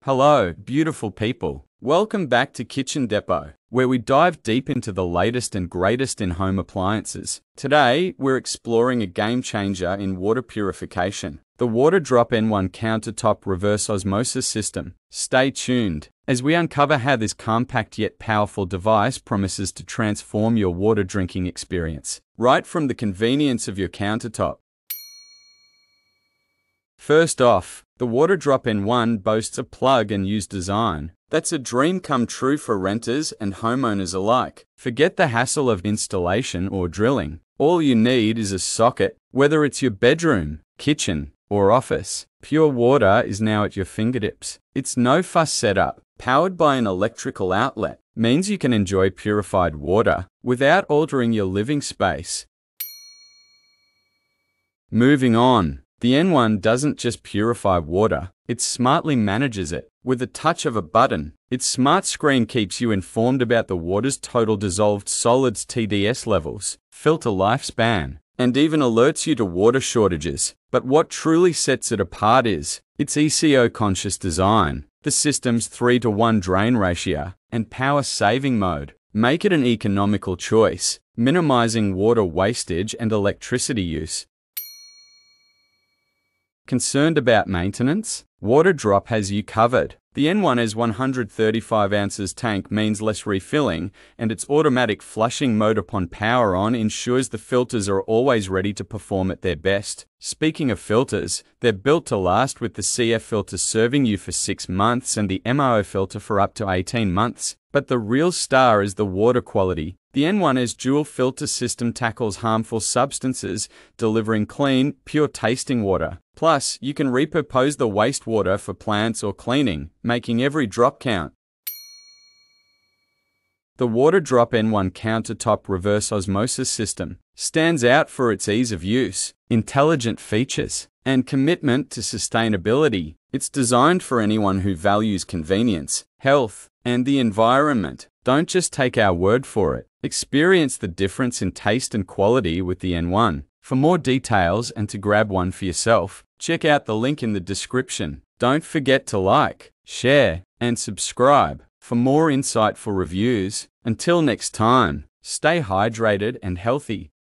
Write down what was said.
Hello, beautiful people. Welcome back to Kitchen Depot, where we dive deep into the latest and greatest in home appliances. Today, we're exploring a game changer in water purification, the Waterdrop N1 Countertop Reverse Osmosis System. Stay tuned as we uncover how this compact yet powerful device promises to transform your water drinking experience, right from the convenience of your countertop. First off, the Waterdrop N1 boasts a plug-and-use design that's a dream come true for renters and homeowners alike. Forget the hassle of installation or drilling. All you need is a socket, whether it's your bedroom, kitchen, or office. Pure water is now at your fingertips. Its no-fuss setup, powered by an electrical outlet, means you can enjoy purified water without altering your living space. Moving on. The N1 doesn't just purify water, it smartly manages it. With a touch of a button, its smart screen keeps you informed about the water's total dissolved solids TDS levels, filter lifespan, and even alerts you to water shortages. But what truly sets it apart is its ECO-conscious design. The system's 3-to-1 drain ratio and power-saving mode make it an economical choice, minimizing water wastage and electricity use. Concerned about maintenance? Waterdrop has you covered. The N1's 135 ounces tank means less refilling, and its automatic flushing mode upon power on ensures the filters are always ready to perform at their best. Speaking of filters, they're built to last, with the CF filter serving you for 6 months and the MRO filter for up to 18 months. But the real star is the water quality. The N1's dual filter system tackles harmful substances, delivering clean, pure tasting water. Plus, you can repurpose the wastewater for plants or cleaning, making every drop count. The Waterdrop N1 Countertop Reverse Osmosis System stands out for its ease of use, intelligent features, and commitment to sustainability. It's designed for anyone who values convenience, health, and the environment. Don't just take our word for it. Experience the difference in taste and quality with the N1. For more details and to grab one for yourself, check out the link in the description. Don't forget to like, share, and subscribe for more insightful reviews. Until next time, stay hydrated and healthy.